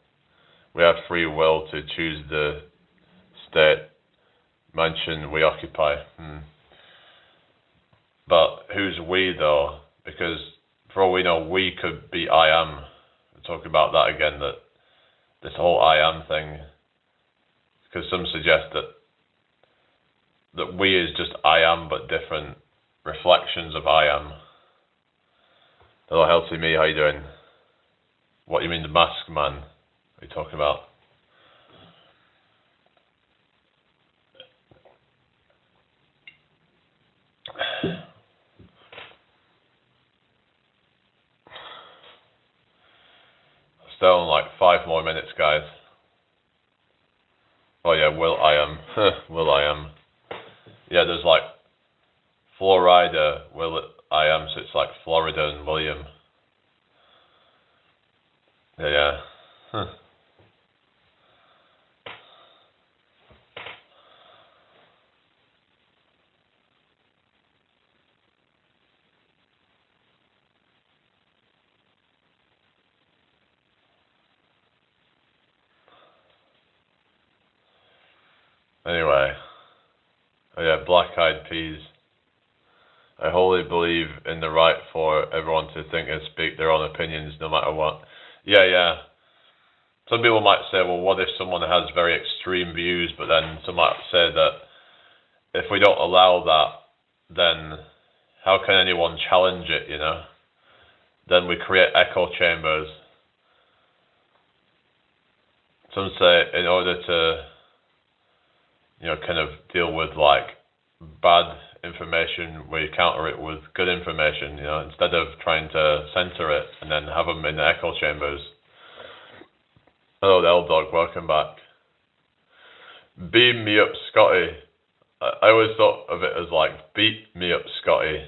We have free will to choose the state, mansion we occupy. But who's we though? Because for all we know, we could be I am. We'll talk about that again, that this whole I am thing. Because some suggest that we is just I am, but different reflections of I am. Hello, Healthy Me, how you doing? What you mean, the mask man? What are you talking about? Still in like 5 more minutes, guys. Oh yeah, Will I am. Will I am. Yeah, there's like Florida, Will I am, so it's like Florida and William. Yeah. Anyway. Oh yeah, black-eyed peas. I wholly believe in the right for everyone to think and speak their own opinions no matter what. Yeah. Some people might say, well, what if someone has very extreme views, but then some might say that if we don't allow that, then how can anyone challenge it, you know? Then we create echo chambers. Some say in order to, kind of deal with like bad information, we counter it with good information, instead of trying to censor it and then have them in the echo chambers. Hello, the L Dog, welcome back. Beam me up, Scotty. I always thought of it as like, beat me up, Scotty.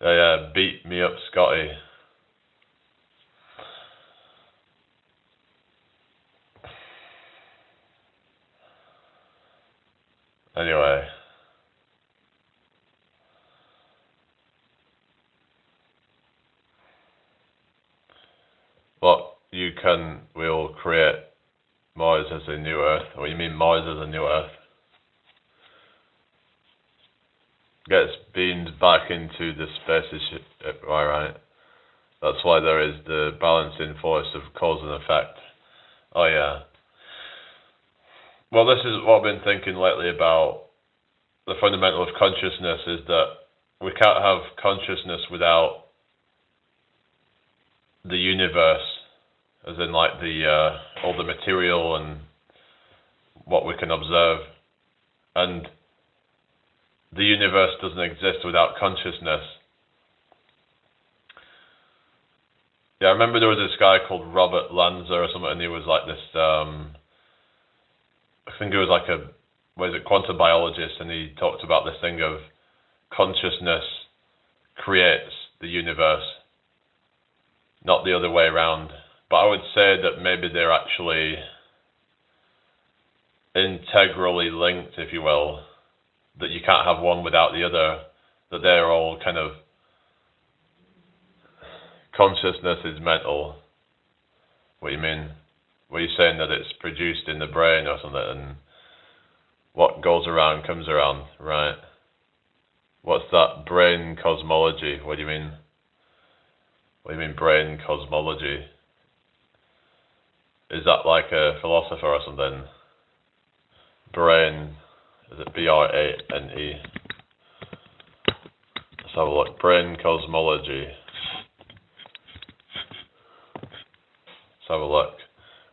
Yeah, beat me up, Scotty. Anyway. But we'll create Mars as a new Earth. Or you mean Mars as a new Earth? Gets beamed back into the spaceship, right? That's why there is the balancing force of cause and effect. Oh yeah. Well, this is what I've been thinking lately about the fundamental of consciousness, is that we can't have consciousness without the universe, as in like all the material and what we can observe. And the universe doesn't exist without consciousness. Yeah, I remember there was this guy called Robert Lanza or something, and he was like this, I think he was like quantum biologist, and he talked about this thing of consciousness creates the universe, not the other way around. But I would say that maybe they're actually integrally linked, if you will, that you can't have one without the other, that they're all kind of, consciousness is mental. What do you mean? Were you saying that it's produced in the brain or something, and what goes around comes around, right? What's that brain cosmology? What do you mean? What do you mean brain cosmology? Is that like a philosopher or something? Brain, is it B-R-A-N-E? Let's have a look. Brain cosmology. Let's have a look.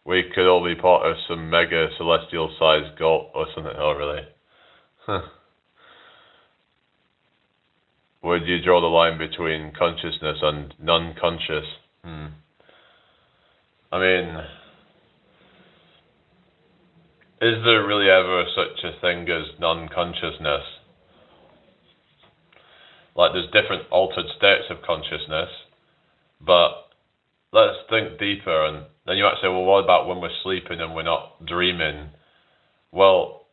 We could all be part of some mega celestial sized goal or something. Oh, really? Huh. Where do you draw the line between consciousness and non-conscious? I mean, is there really ever such a thing as non-consciousness? Like, there's different altered states of consciousness, but let's think deeper, and then you might say, well, what about when we're sleeping and we're not dreaming? Well,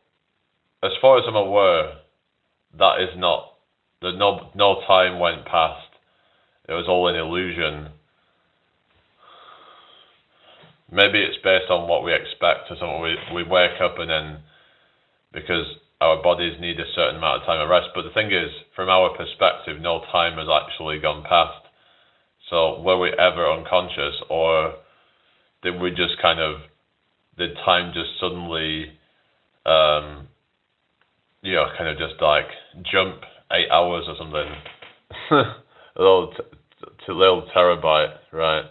as far as I'm aware, that is not, no time went past. It was all an illusion. Maybe it's based on what we expect or something. We wake up and then, because our bodies need a certain amount of time of rest. But the thing is, from our perspective, no time has actually gone past. So were we ever unconscious, or did we just did time just suddenly, kind of just like jump 8 hours or something? a little terabyte, right?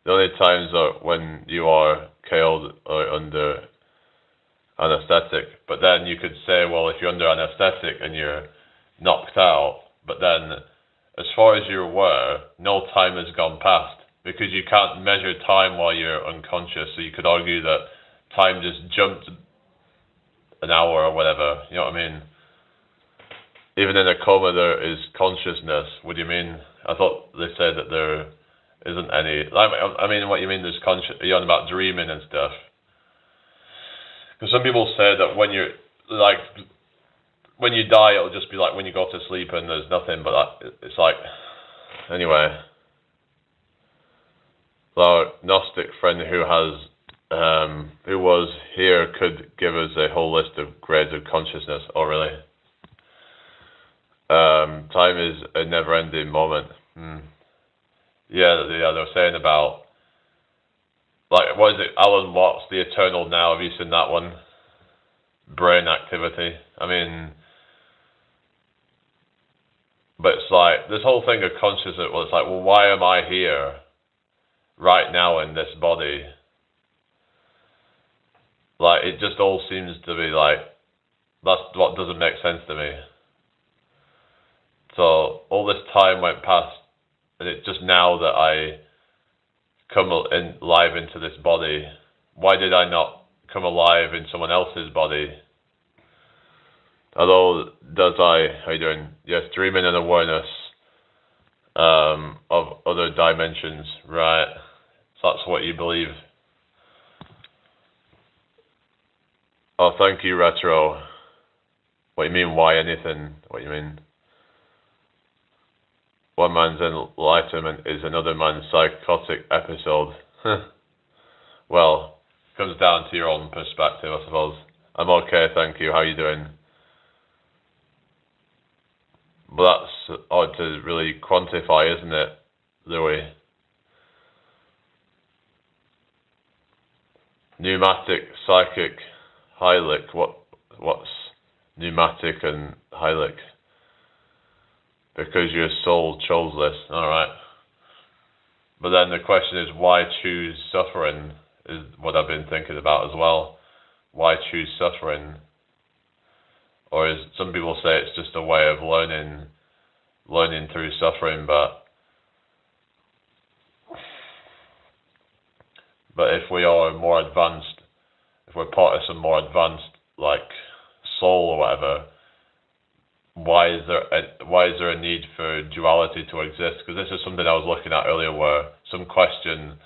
The only times are when you are killed or under anesthetic. But then you could say, well, if you're under anesthetic and you're knocked out, but then as far as you're aware, no time has gone past, because you can't measure time while you're unconscious. So you could argue that time just jumped an hour or whatever. You know what I mean? Even in a coma, there is consciousness. What do you mean? I thought they said that there isn't any. I mean, what you mean? There's you're on about dreaming and stuff. Because some people say that when you're when you die, it'll just be like when you go to sleep and there's nothing. But it's like, anyway. Our Gnostic friend who has who was here could give us a whole list of grades of consciousness. Oh, really? Time is a never-ending moment. Yeah, they were saying about, like, what is it, Alan Watts, The Eternal Now, have you seen that one? Brain activity. I mean, but it's like, this whole thing of consciousness, well, it's like, well, why am I here right now in this body? Like, it just all seems to be like, that's what doesn't make sense to me. So, all this time went past, and it's just now that I come alive into this body. Why did I not come alive in someone else's body? Hello, how you doing? Yes, dreaming and awareness of other dimensions, right? So that's what you believe. Oh, thank you, Retro. What do you mean, why anything? What do you mean? One man's enlightenment is another man's psychotic episode. Well, it comes down to your own perspective, I suppose. I'm okay, thank you. How are you doing? But that's odd to really quantify, isn't it, Louis? Pneumatic, psychic, hylic. What's pneumatic and hylic? Because your soul chose this. Alright. But then the question is, why choose suffering? Is what I've been thinking about as well. Why choose suffering? Or some people say it's just a way of learning through suffering, but if we are more advanced, if we're part of some more advanced, like, soul or whatever, why is there a need for duality to exist? Because this is something I was looking at earlier, where some question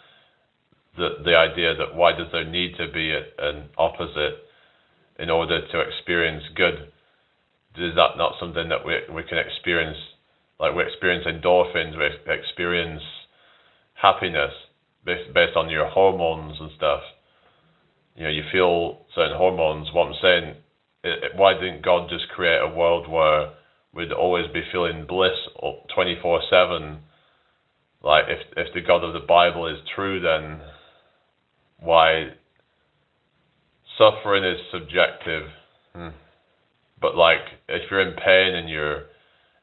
the idea that why does there need to be an opposite in order to experience good? Is that not something that we can experience? Like, we experience endorphins, we experience happiness based on your hormones and stuff. You know, you feel certain hormones. What I'm saying, why didn't God just create a world where we'd always be feeling bliss 24/7? Like, if the God of the Bible is true, then why? Suffering is subjective. But, like, if you're in pain and you're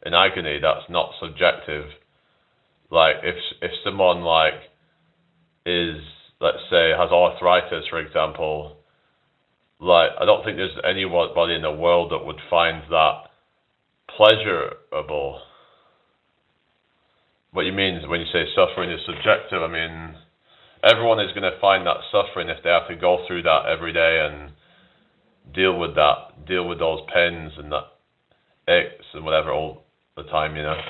in agony, that's not subjective. Like, if someone, like, is, let's say, has arthritis, for example, like, I don't think there's anybody in the world that would find that pleasurable. What you mean when you say suffering is subjective, I mean, everyone is going to find that suffering if they have to go through that every day and deal with those pains and that aches and whatever all the time, you know.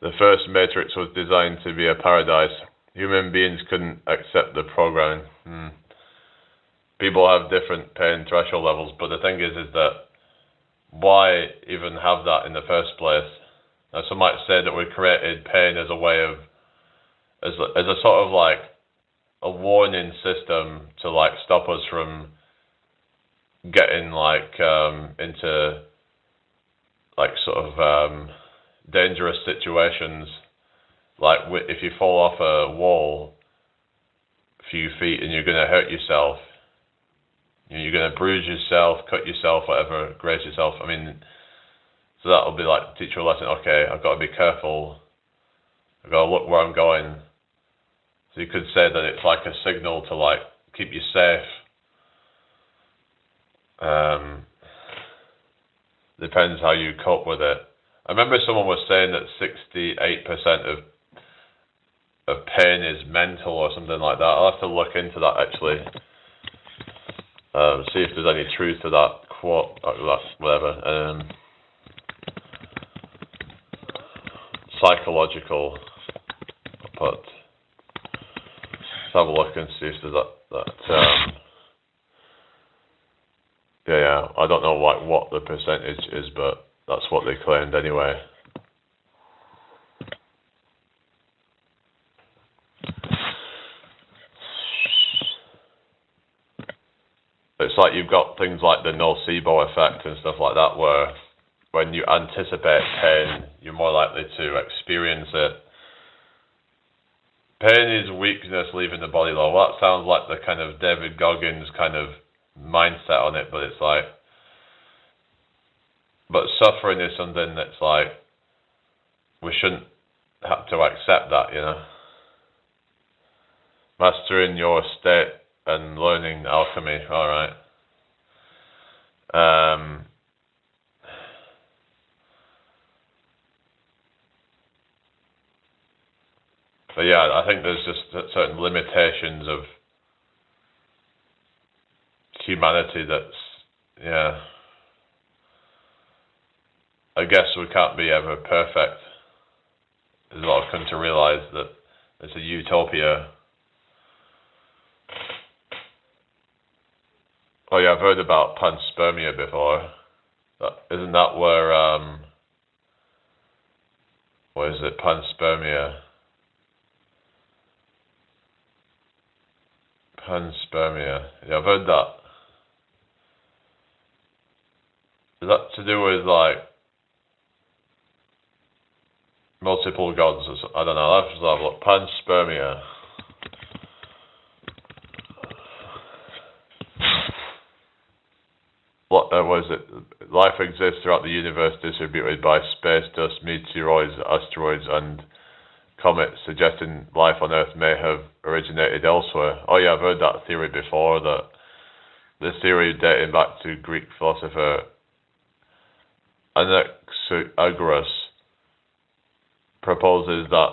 The first Matrix was designed to be a paradise. Human beings couldn't accept the programming. People have different pain threshold levels, but the thing is that why even have that in the first place? Now, some might say that we created pain as a way of, as a sort of like a warning system to, like, stop us from getting, like, into, like, sort of dangerous situations. Like, if you fall off a wall a few feet and you're going to hurt yourself, you're going to bruise yourself, cut yourself, whatever, graze yourself. I mean, so that'll be like teach you a lesson. Okay, I've got to be careful. I've got to look where I'm going. So you could say that it's like a signal to, like, keep you safe. Depends how you cope with it. I remember someone was saying that 68% of pain is mental or something like that. I'll have to look into that, actually. See if there's any truth to that quote, that whatever. Psychological, but let's have a look and see if there's that. Yeah, I don't know what the percentage is, but that's what they claimed anyway. It's like you've got things like the nocebo effect and stuff like that, where when you anticipate pain, you're more likely to experience it. Pain is weakness leaving the body low. Well, that sounds like the kind of David Goggins kind of mindset on it, but it's like, but suffering is something that's like, we shouldn't have to accept that, you know. Mastering your state and learning alchemy, alright. But yeah, I think there's just certain limitations of humanity that's, yeah. I guess we can't be ever perfect. There's a lot of come to realise that it's a utopia. Oh yeah, I've heard about panspermia before. Isn't that where, what is it, panspermia? Panspermia. Yeah, I've heard that. Is that to do with like multiple gods or something? I don't know. I'll have to have a look. Panspermia. What is it? Life exists throughout the universe, distributed by space, dust, meteoroids, asteroids, and comets, suggesting life on Earth may have originated elsewhere. Oh yeah, I've heard that theory before. That the theory dating back to Greek philosopher Anaxagoras proposes that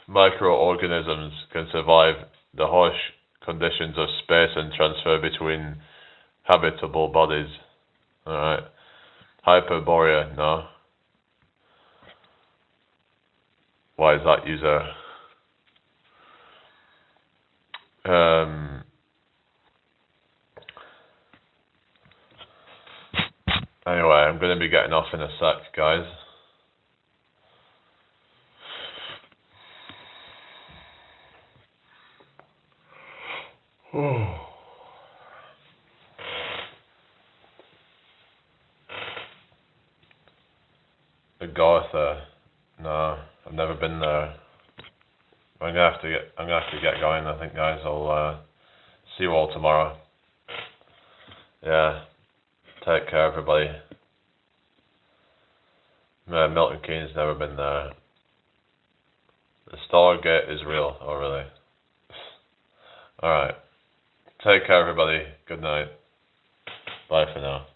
microorganisms can survive the harsh conditions of space and transfer between habitable bodies. Alright. Hyperborea, no. Why is that user? Anyway, I'm going to be getting off in a sec, guys. Agartha. No, I've never been there. I'm gonna have to get going, I think, guys. I'll see you all tomorrow. Yeah. Take care, everybody. Milton Keynes, never been there. The Stargate is real. Oh, really? Alright. Take care, everybody. Good night. Bye for now.